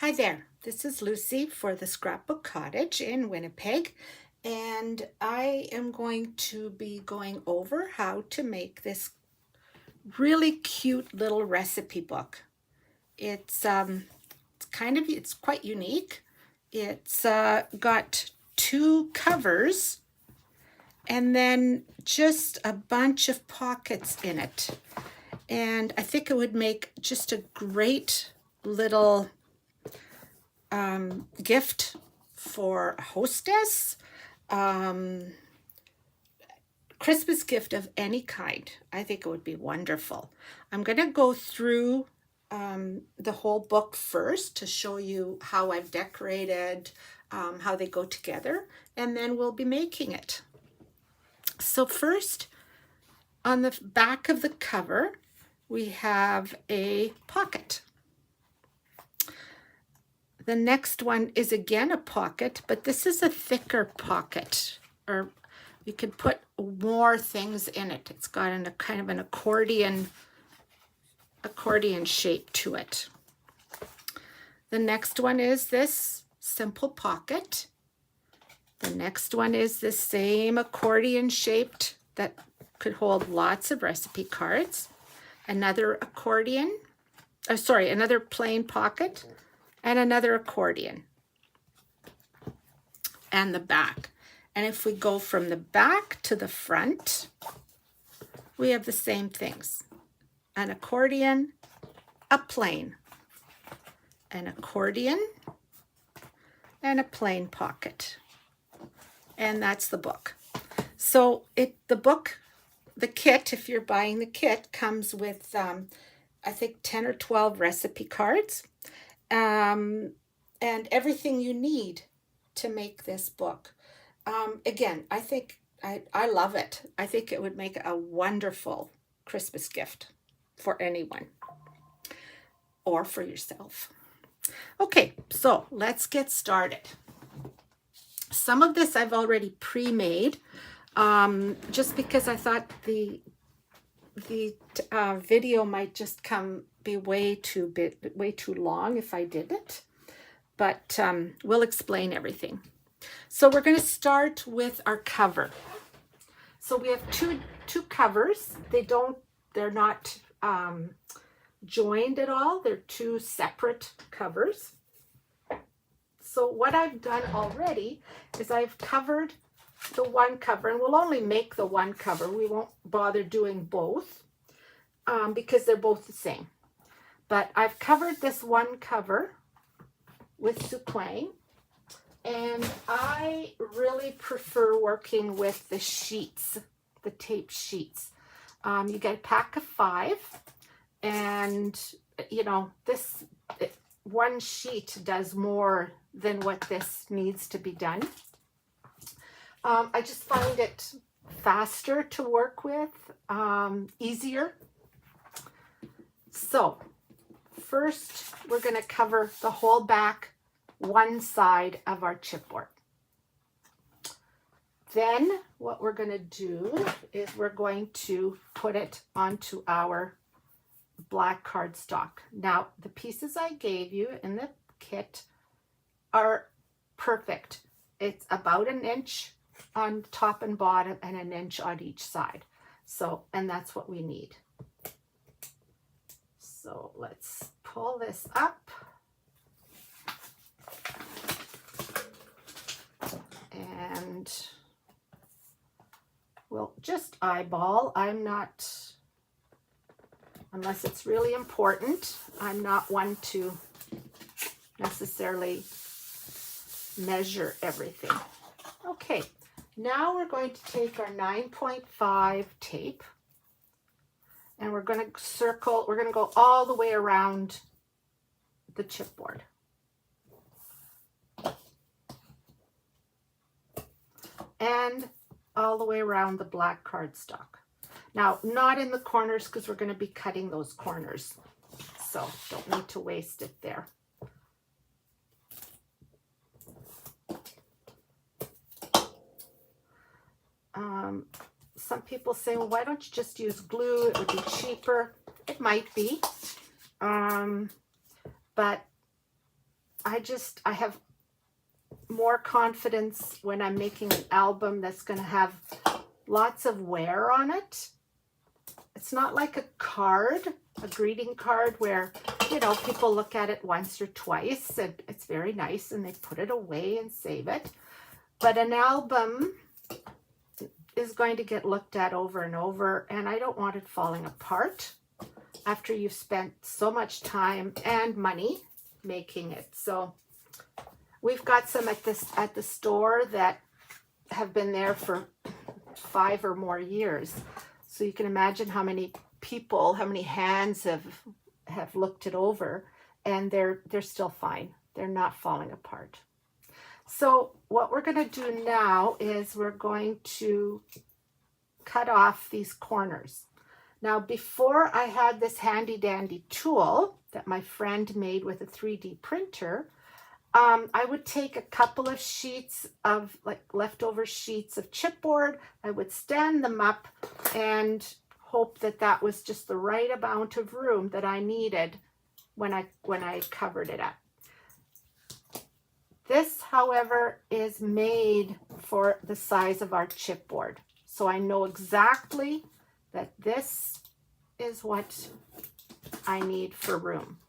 Hi there, this is Lucy for the Scrapbook Cottage in Winnipeg, and I am going to be going over how to make this really cute little recipe book. It's quite unique. It's got two covers and then just a bunch of pockets in it. And I think it would make just a great little gift for a hostess, Christmas gift of any kind. I think it would be wonderful. I'm going to go through the whole book first to show you how I've decorated, how they go together, and then we'll be making it. So first, on the back of the cover, we have a pocket. The next one is again a pocket, but this is a thicker pocket, or you could put more things in it. It's got a kind of an accordion shape to it. The next one is this simple pocket. The next one is the same accordion shaped that could hold lots of recipe cards. Another another plain pocket, and another accordion, and the back. And if we go from the back to the front, we have the same things. An accordion, a plain, an accordion, and a plain pocket. And that's the book. So the kit, if you're buying the kit, comes with, I think, 10 or 12 recipe cards. And everything you need to make this book. Again, I think I love it. I think it would make a wonderful Christmas gift for anyone or for yourself. Okay, so let's get started. Some of this I've already pre-made, just because I thought the video might just be way too long if I did it, but we'll explain everything. So we're going to start with our cover. So we have two covers. They're not joined at all. They're two separate covers. So what I've done already is I've covered the one cover, and we'll only make the one cover. We won't bother doing both because they're both the same. But I've covered this one cover with Souquin, and I really prefer working with the sheets, the tape sheets. You get a pack of 5, and this one sheet does more than what this needs to be done. I just find it faster to work with, easier. So first, we're going to cover the whole back one side of our chipboard. Then what we're going to do is we're going to put it onto our black cardstock. Now, the pieces I gave you in the kit are perfect. It's about an inch on top and bottom and an inch on each side. So, and that's what we need. So let's pull this up. And we'll just eyeball. Unless it's really important, I'm not one to necessarily measure everything. Okay, now we're going to take our 9.5 tape, and we're going to go all the way around the chipboard. And all the way around the black cardstock. Now, not in the corners because we're going to be cutting those corners. So don't need to waste it there. Some people say, well, why don't you just use glue? It would be cheaper. It might be. But I have more confidence when I'm making an album that's going to have lots of wear on it. It's not like a card, a greeting card where, you know, people look at it once or twice and it's very nice and they put it away and save it. But an album is going to get looked at over and over, and I don't want it falling apart after you've spent so much time and money making it. So we've got some at the store that have been there for 5 or more years. So you can imagine how many people, how many hands have looked it over, and they're still fine. They're not falling apart. So what we're going to do now is we're going to cut off these corners. Now, before I had this handy dandy tool that my friend made with a 3D printer, I would take a couple of sheets of like leftover sheets of chipboard. I would stand them up and hope that that was just the right amount of room that I needed when I covered it up. This, however, is made for the size of our chipboard. So I know exactly that this is what I need for room.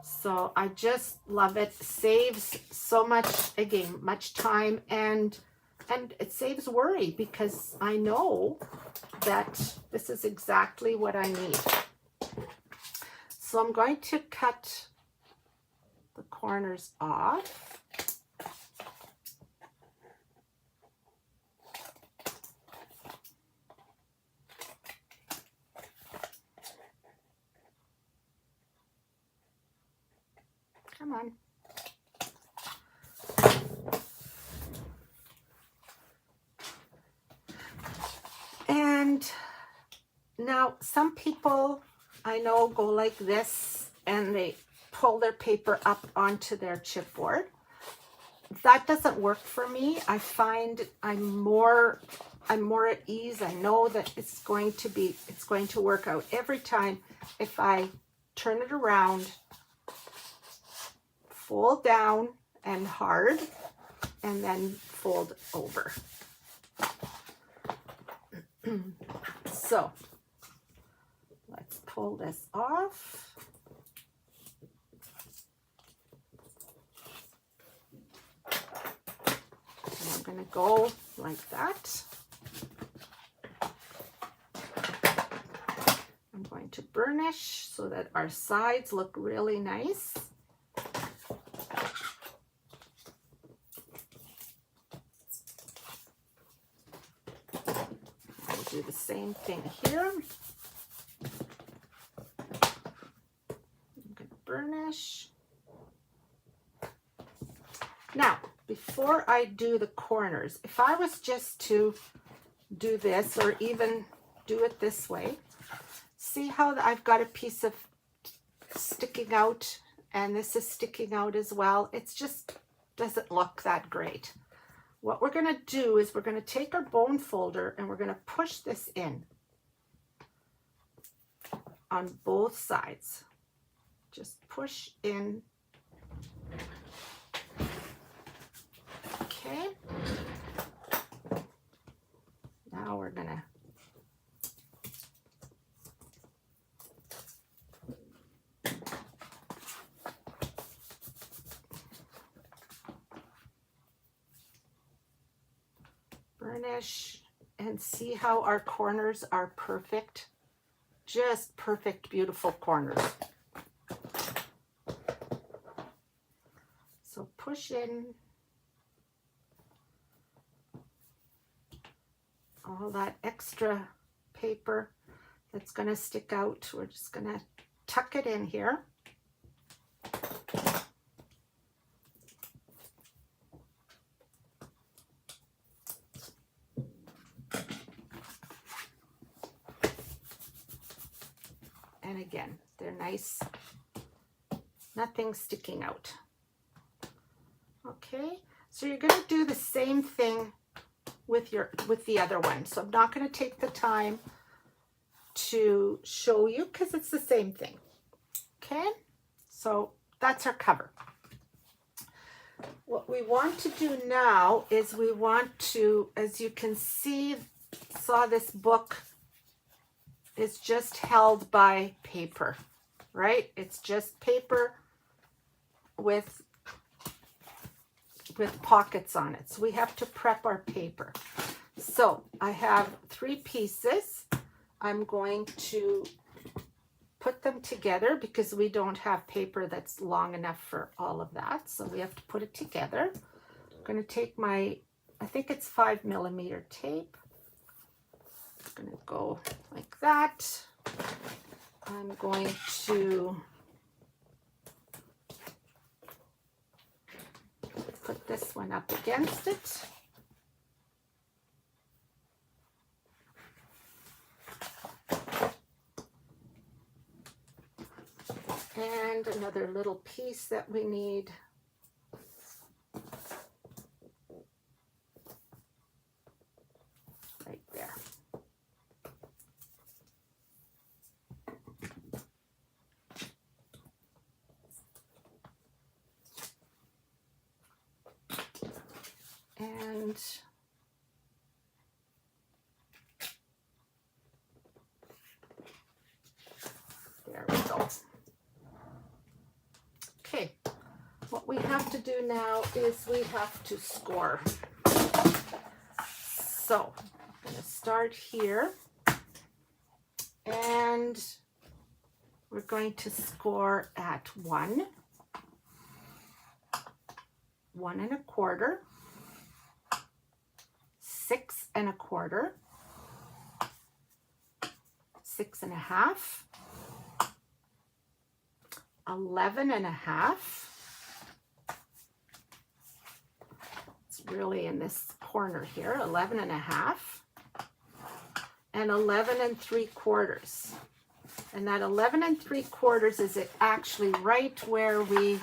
So I just love it. Saves so much, again, much time, and it saves worry because I know that this is exactly what I need. So I'm going to cut the corners off. Come on. And now some people I know go like this and they pull their paper up onto their chipboard. That doesn't work for me. I find I'm more at ease. I know that it's going to work out every time if I turn it around, fold down and hard, and then fold over. So let's pull this off. And I'm going to go like that. I'm going to burnish so that our sides look really nice. I'll do the same thing here. I'm going to burnish. Now, before I do the corners, if I was just to do this or even do it this way, see how I've got a piece of sticking out and this is sticking out as well? It's just doesn't look that great. What we're going to do is we're going to take our bone folder and we're going to push this in on both sides. Just push in. Okay. Now we're going to burnish and see how our corners are perfect. Just perfect, beautiful corners. So push in all that extra paper that's going to stick out. We're just going to tuck it in here. And again, they're nice, nothing sticking out. Okay, so you're going to do the same thing with the other one. So I'm not going to take the time to show you because it's the same thing. Okay, so that's our cover. What we want to do now is we want to, as you can see, saw this book is just held by paper, right? It's just paper with pockets on it. So we have to prep our paper. So I have 3 pieces. I'm going to put them together because we don't have paper that's long enough for all of that. So we have to put it together. I'm going to take my, I think it's 5mm tape. I'm going to go like that. I'm going to put this one up against it. And another little piece that we need. Right there. And there we go. Okay, what we have to do now is we have to score. So I'm going to start here, and we're going to score at 1, 1 1/4, 6 1/4, 6 1/2, 11 1/2. It's really in this corner here, 11 1/2, and 11 3/4. And that 11 3/4 is it actually right where we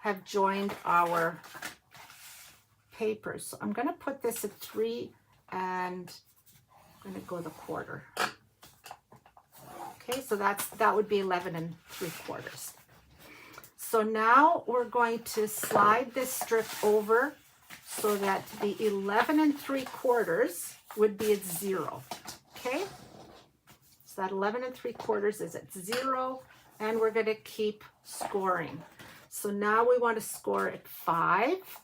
have joined our papers. So I'm going to put this at 3, and I'm going to go the quarter. Okay, so that would be 11 3/4. So now we're going to slide this strip over so that the 11 3/4 would be at 0. Okay, so that 11 3/4 is at 0, and we're going to keep scoring. So now we want to score at 5,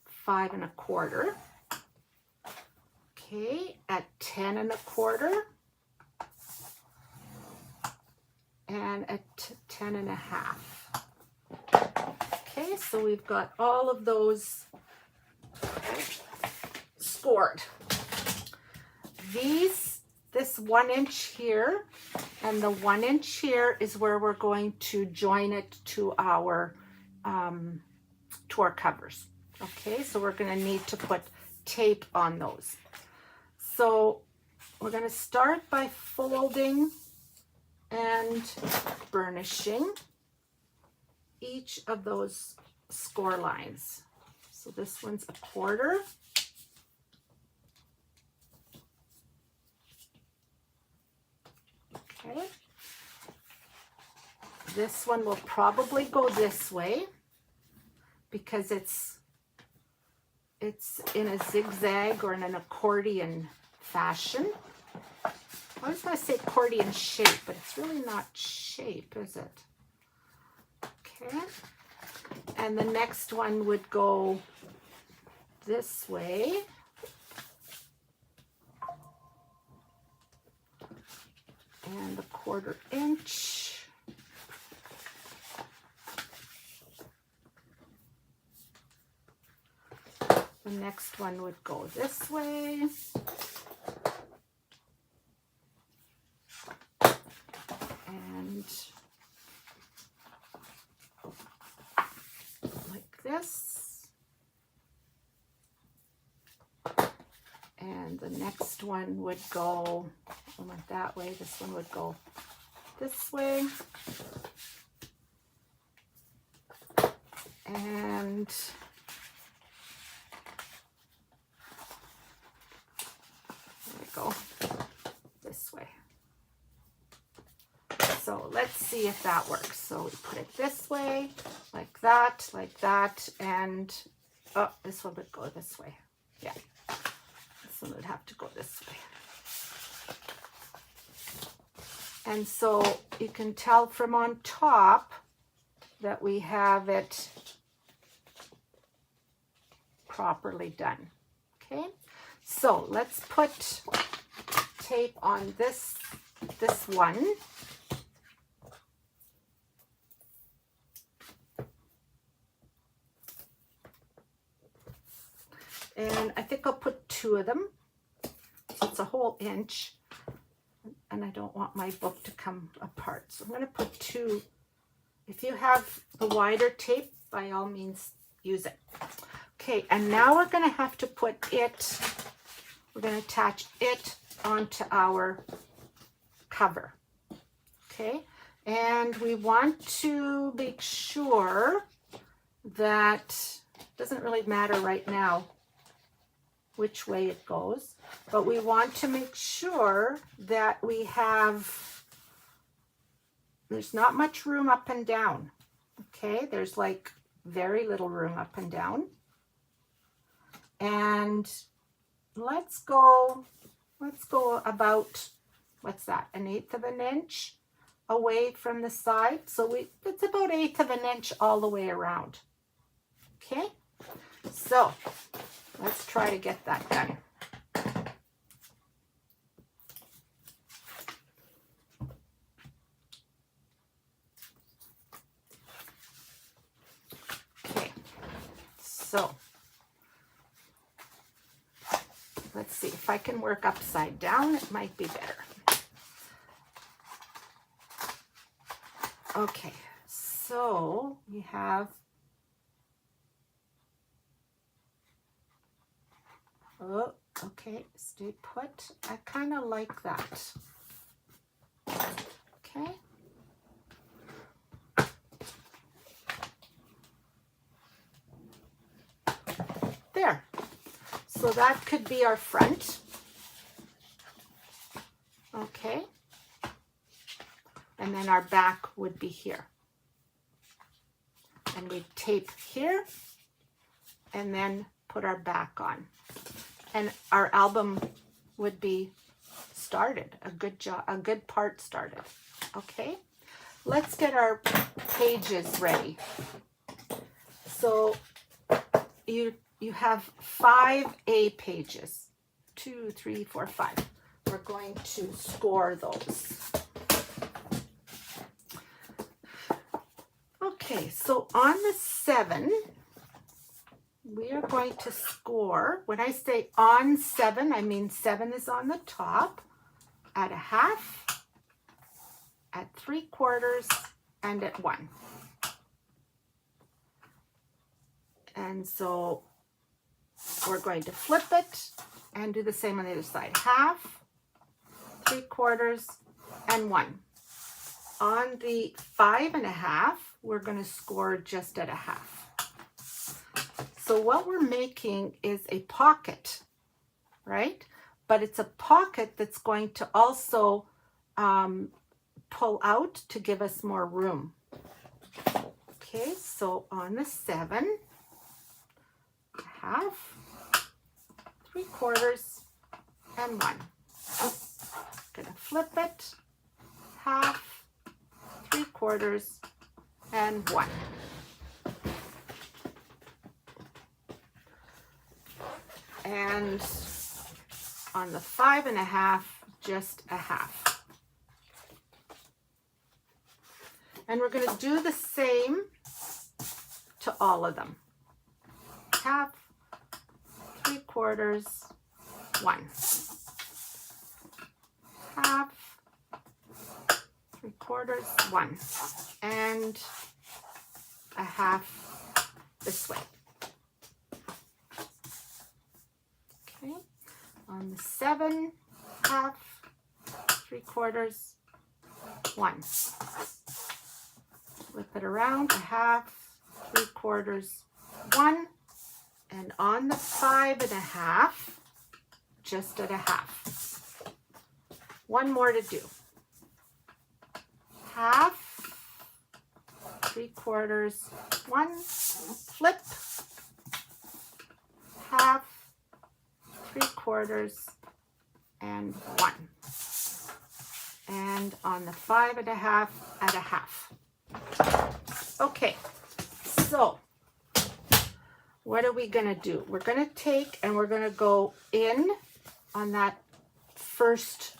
5 1/4. Okay, at 10 1/4, and at 10 1/2. Okay, so we've got all of those scored. This 1 inch here and the 1 inch here is where we're going to join it to our covers. Okay, so we're going to need to put tape on those. So we're going to start by folding and burnishing each of those score lines. So this one's 1/4. Okay. This one will probably go this way because it's in a zigzag or in an accordion fashion. I was going to say accordion shape, but it's really not shape, is it? Okay. And the next one would go this way. And the 1/4 inch. The next one would go this way. And like this. And the next one would go, I went that way, this one would go this way. And there we go, this way. So let's see if that works. So we put it this way, like that, and oh, this one would go this way. Yeah, this one would have to go this way. And so you can tell from on top that we have it properly done. Okay, so let's put tape on this one. And I think I'll put 2 of them. So it's a whole inch. And I don't want my book to come apart. So I'm going to put 2. If you have the wider tape, by all means, use it. Okay, and now we're going to have to put it, we're going to attach it onto our cover. Okay, and we want to make sure that, it doesn't really matter right now which way it goes, but we want to make sure that we have, there's not much room up and down. Okay, there's like very little room up and down. And let's go about, what's that, 1/8 of an inch away from the side. So it's about 1/8 of an inch all the way around. Okay, so let's try to get that done. Okay, so let's see if I can work upside down. It might be better. Okay, so we have, oh, okay, stay put. I kind of like that. Okay. There. So that could be our front. Okay. And then our back would be here. And we tape here and then put our back on. And our album would be started, a good part started. Okay, let's get our pages ready. So you have 5 A pages, 2, 3, 4, 5. We're going to score those. Okay, so on the 7, we are going to score. When I say on 7, I mean 7 is on the top, at 1/2, at 3/4, and at 1. And so we're going to flip it and do the same on the other side. 1/2, 3/4, and 1. On the 5 1/2, we're going to score just at 1/2. So what we're making is a pocket, right? But it's a pocket that's going to also pull out to give us more room. Okay, so on the 7, 1/2, 3/4, and 1. Gonna flip it, 1/2, 3/4, and 1. And on the 5 1/2, just 1/2. And we're going to do the same to all of them. 1/2, 3/4, 1. 1/2, 3/4, 1. And 1/2 this way. Okay, on the 7, 1/2, 3/4, 1. Flip it around, 1/2, 3/4, 1. And on the 5 1/2, just at 1/2. One more to do. half, 3/4, 1, flip, half, 3/4, and 1. And on the 5 1/2, add a half. Okay, so what are we gonna do? We're gonna take and we're gonna go in on that first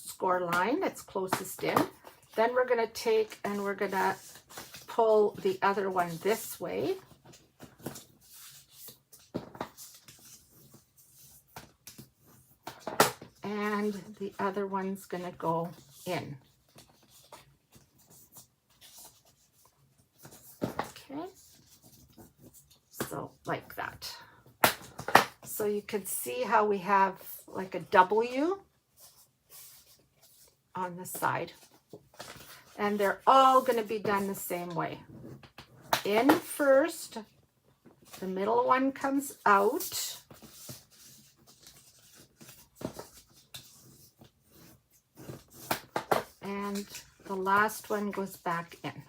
score line that's closest in. Then we're gonna take and we're gonna pull the other one this way. And the other one's gonna go in. Okay, so like that. So you can see how we have like a W on the side. And they're all going to be done the same way. In first, the middle one comes out. And the last one goes back in.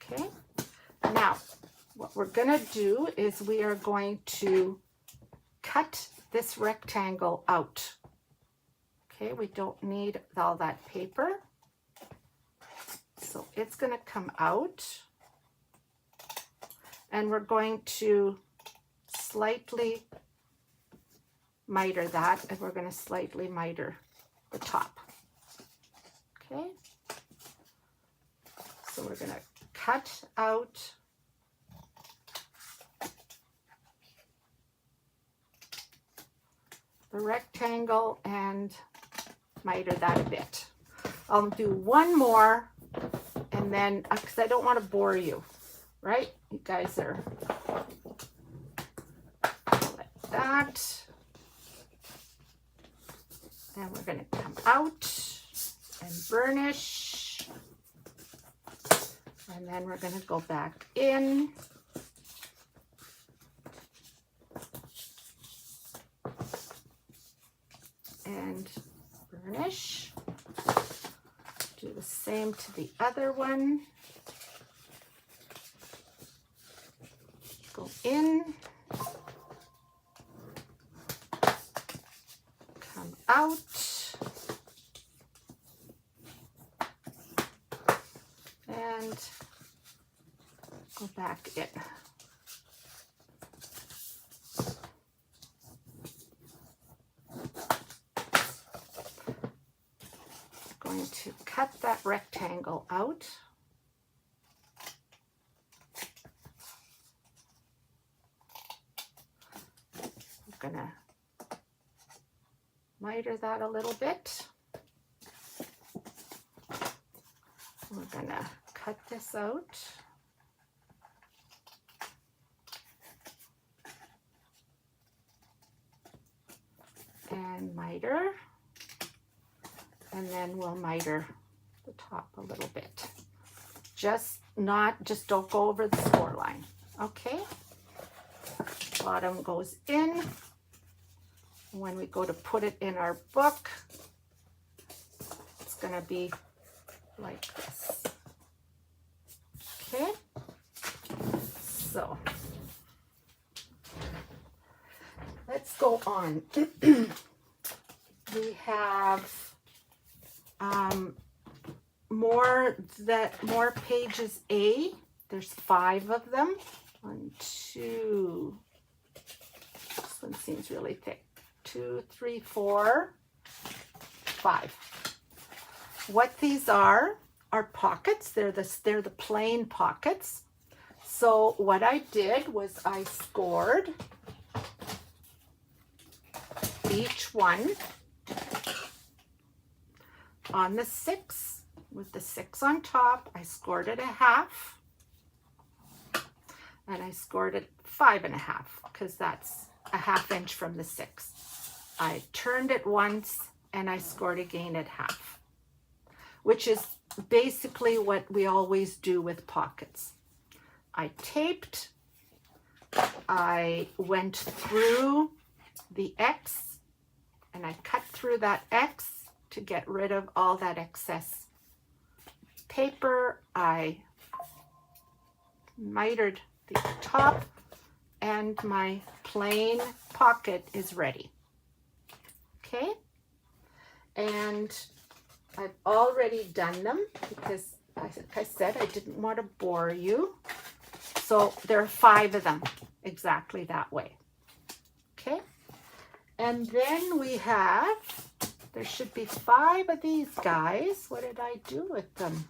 Okay, now what we're going to do is we are going to cut this rectangle out. Okay, we don't need all that paper. So it's going to come out. And we're going to slightly miter that, and we're going to slightly miter the top. Okay, so we're going to cut out the rectangle and miter that a bit. I'll do one more, and then because I don't want to bore you, right? You guys are like that. And we're going to come out and burnish. And then we're going to go back in. And burnish. Do the same to the other one. Go in. Come out. And go back in. Going to cut that rectangle out. I'm gonna miter that a little bit. We're gonna cut this out. And miter. And then we'll miter the top a little bit. Just don't go over the score line. Okay. Bottom goes in. When we go to put it in our book, it's going to be like this. Okay. So let's go on. We have more pages A. There's 5 of them. 1, 2. This one seems really thick. 2, 3, 4, 5. What these are pockets. They're the plain pockets. So what I did was I scored each one on the 6. With the 6 on top, I scored it a half, and I scored it 5 1/2 because that's a 1/2 inch from the 6. I turned it once and I scored again at half, which is basically what we always do with pockets. I taped, I went through the X, and I cut through that X to get rid of all that excess paper. I mitered the top, and my plain pocket is ready. Okay, and I've already done them because, like I said, I didn't want to bore you. So there are 5 of them exactly that way. Okay, and then we have, there should be 5 of these guys. What did I do with them?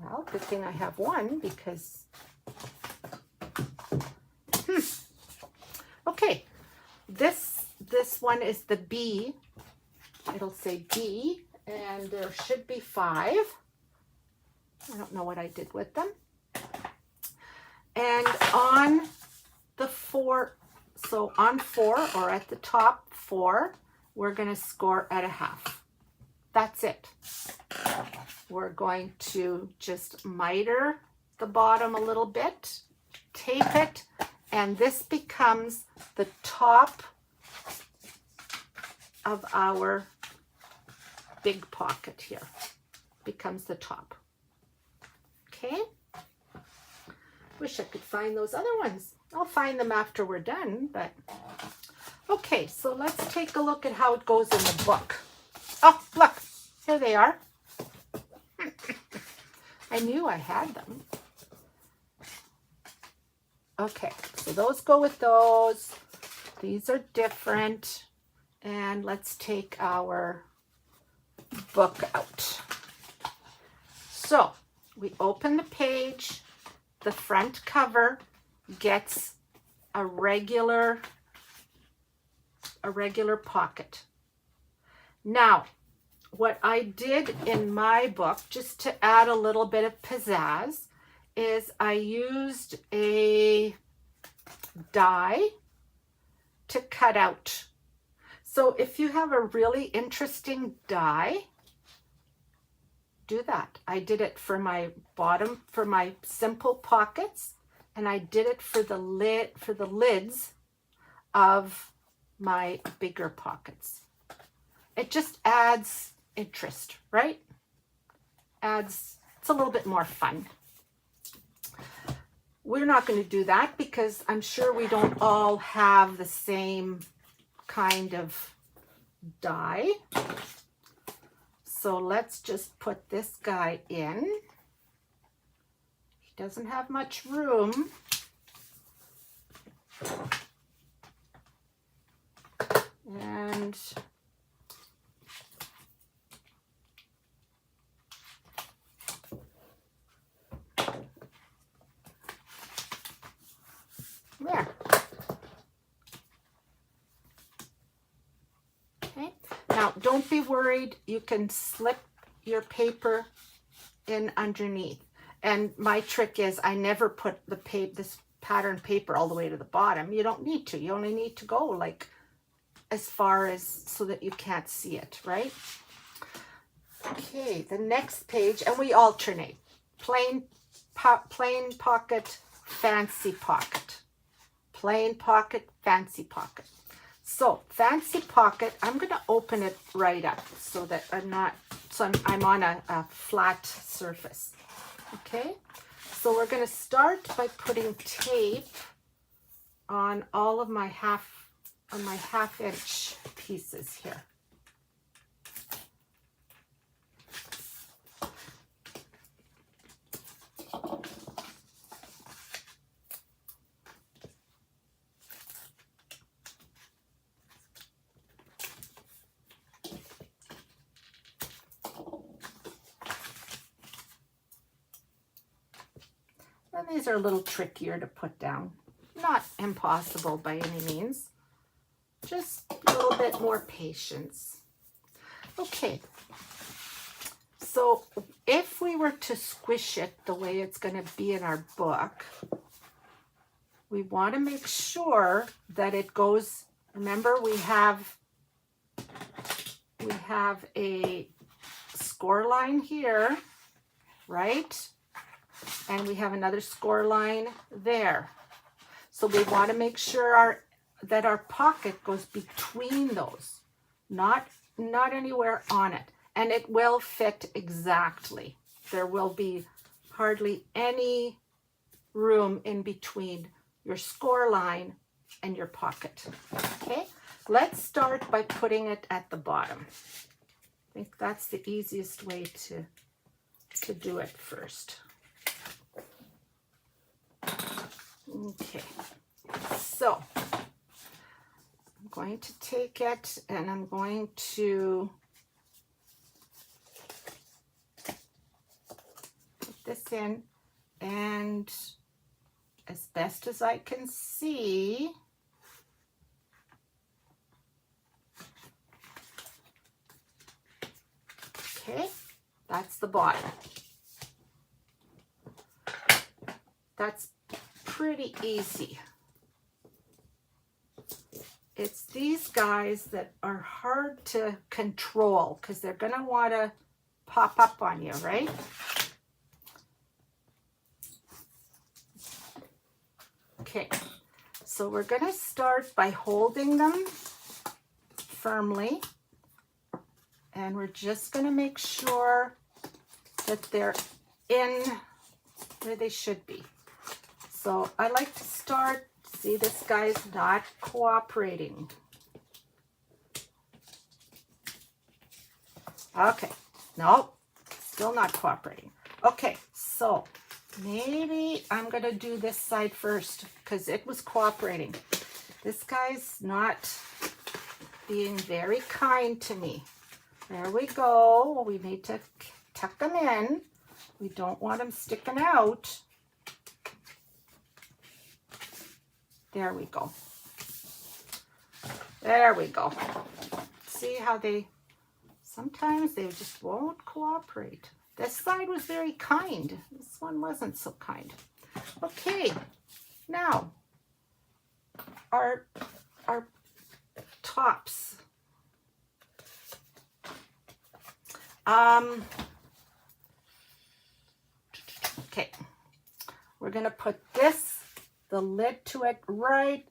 Well, good thing I have one because, okay, this one is the B. It'll say B, and there should be 5. I don't know what I did with them. And on the 4, so on 4, or at the top 4, we're going to score at a half. That's it. We're going to just miter the bottom a little bit, tape it, and this becomes the top of our big pocket here. Becomes the top. Okay? Wish I could find those other ones. I'll find them after we're done, but okay, so let's take a look at how it goes in the book. Oh, look, here they are. I knew I had them. Okay, so those go with those. These are different. And let's take our book out. So we open the page. The front cover gets a regular pocket. Now, what I did in my book, just to add a little bit of pizzazz, is I used a die to cut out. So if you have a really interesting die, do that. I did it for my bottom, for my simple pockets, and I did it for the lids of my bigger pockets. It just adds interest, right? It's a little bit more fun. We're not going to do that because I'm sure we don't all have the same kind of die. So let's just put this guy in. He doesn't have much room. And there. Okay. Now, don't be worried. You can slip your paper in underneath. And my trick is I never put this pattern paper all the way to the bottom. You don't need to. You only need to go like as far as so that you can't see it, right? Okay, the next page, and we alternate. Plain pocket, fancy pocket. Plain pocket, fancy pocket. So fancy pocket, I'm going to open it right up so that I'm on a flat surface. Okay, so we're going to start by putting tape on all of my half-inch pieces here. And these are a little trickier to put down. Not impossible by any means. Just a little bit more patience. Okay. So if we were to squish it the way it's going to be in our book, we want to make sure that it goes, remember we have a score line here, right? And we have another score line there. So we want to make sure that our pocket goes between those, not anywhere on it. And it will fit exactly. There will be hardly any room in between your score line and your pocket. Okay, let's start by putting it at the bottom. I think that's the easiest way to do it first. Okay, so I'm going to take it and I'm going to put this in, and as best as I can see, okay, that's the bottom. That's pretty easy. It's these guys that are hard to control because they're going to want to pop up on you, right? Okay, so we're going to start by holding them firmly, and we're just going to make sure that they're in where they should be. So I like to start, see, this guy's not cooperating. Okay, no, still not cooperating. Okay, so maybe I'm going to do this side first because it was cooperating. This guy's not being very kind to me. There we go. We need to tuck them in. We don't want them sticking out. There we go. There we go. See how sometimes they just won't cooperate. This side was very kind. This one wasn't so kind. Okay, now our tops. Okay, we're gonna put the lid to it right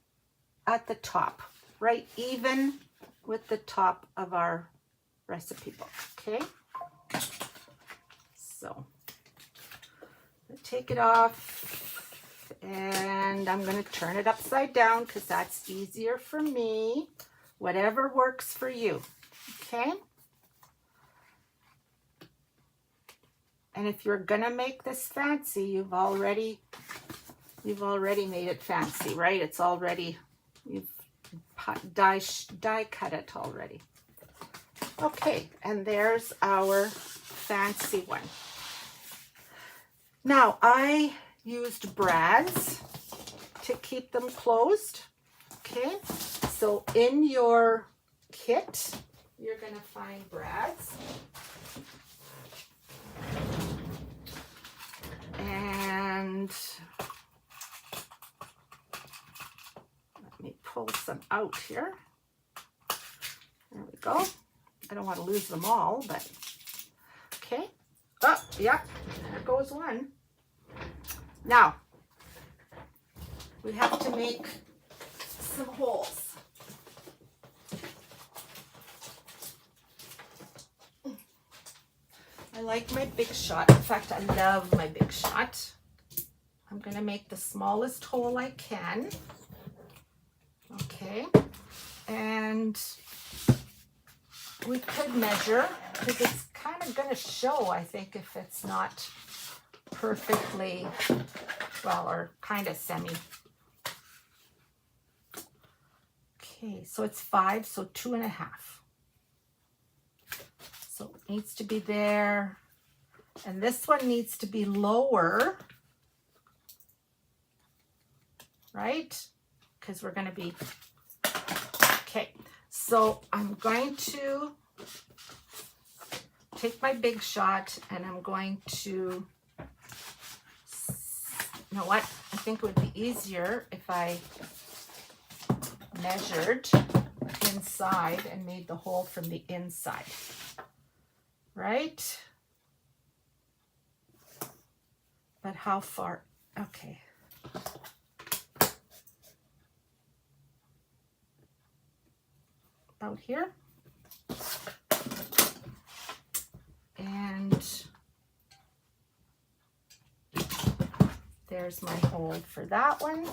at the top, right even with the top of our recipe book. Okay, so take it off, and I'm going to turn it upside down because that's easier for me. Whatever works for you. Okay, and if you're going to make this fancy, you've already made it fancy, right? It's already, you've die cut it already. Okay, and there's our fancy one. Now, I used brads to keep them closed. Okay, so in your kit, you're going to find brads. And let me pull some out here. There we go. I don't want to lose them all, but okay. Oh, yeah, there goes one. Now, we have to make some holes. I like my Big Shot. In fact, I love my Big Shot. I'm going to make the smallest hole I can. Okay. And we could measure because it's kind of going to show, I think, if it's not perfectly, well, or kind of semi. Okay, so it's 5, so 2.5. So it needs to be there. And this one needs to be lower, right? Because we're going to be, okay. So I'm going to take my Big Shot and I'm going to, you know what? I think it would be easier if I measured inside and made the hole from the inside, right? But how far? Okay. out here. And there's my hole for that one.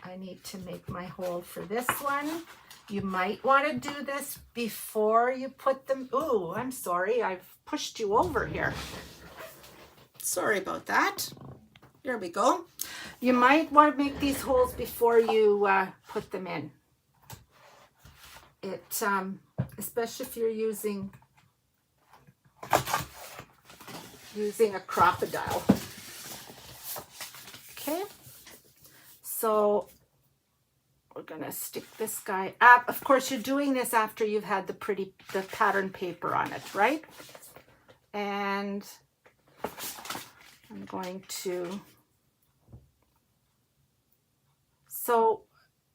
I need to make my hole for this one. You might want to do this before you put them. Ooh, I'm sorry. I've pushed you over here. Sorry about that. There we go. You might want to make these holes before you put them in. Especially if you're using a crocodile. Okay, so we're gonna stick this guy up. Of course, you're doing this after you've had the pattern paper on it, right? And I'm going to, so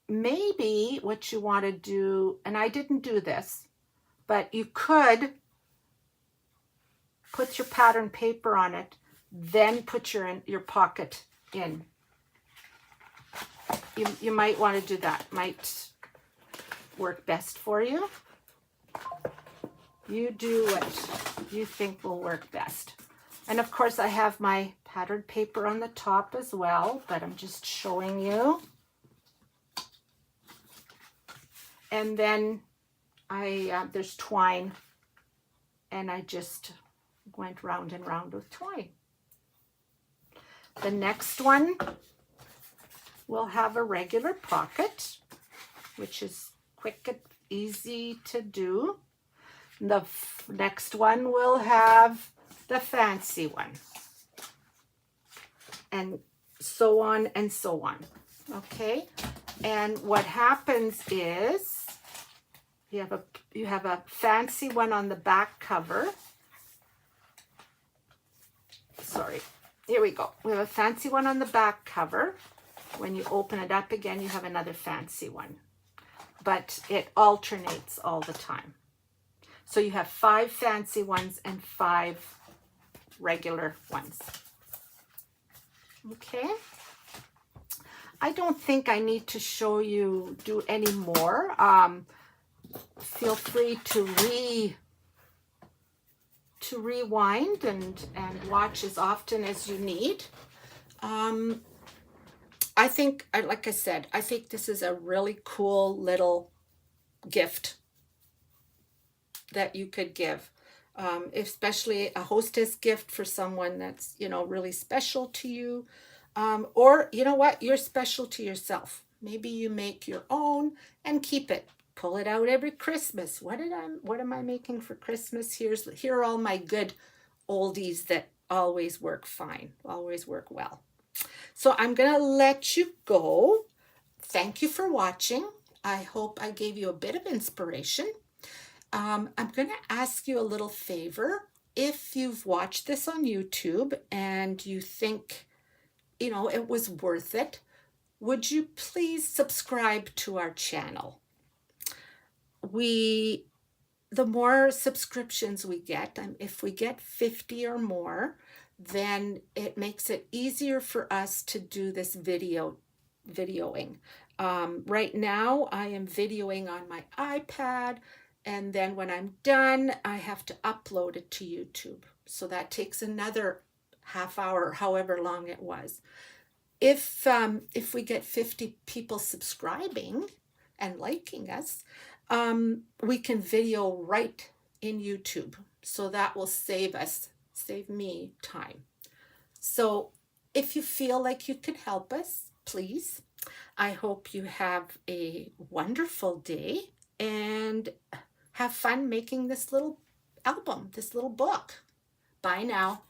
maybe what you want to do, and I didn't do this, but you could put your pattern paper on it, then put your pocket in. You might want to do that. Might work best for you. You do what you think will work best. And of course I have my patterned paper on the top as well, but I'm just showing you. And then there's twine, and I just went round and round with twine. The next one will have a regular pocket, which is quick and easy to do. The next one will have the fancy one, and so on and so on. Okay, and what happens is you have a fancy one on the back cover. Sorry, here we go. We have a fancy one on the back cover. When you open it up again, you have another fancy one, but it alternates all the time. So you have 5 fancy ones and 5 regular ones. Okay. I don't think I need to show you do any more. Feel free to rewind and watch as often as you need. I think, like I said, I think this is a really cool little gift that you could give, especially a hostess gift for someone that's, really special to you. Or you know what, you're special to yourself. Maybe you make your own and keep it. Pull it out every Christmas. What am I making for Christmas? Here are all my good oldies that always work fine, always work well. So I'm going to let you go. Thank you for watching. I hope I gave you a bit of inspiration. I'm going to ask you a little favor. If you've watched this on YouTube and you think, it was worth it, would you please subscribe to our channel? The more subscriptions we get, if we get 50 or more, then it makes it easier for us to do this videoing. Right now I am videoing on my iPad, and then when I'm done, I have to upload it to YouTube. So that takes another half hour, however long it was. If we get 50 people subscribing and liking us, we can video right in YouTube. So that will save me time. So if you feel like you could help us, please. I hope you have a wonderful day and have fun making this little album, this little book. Bye now.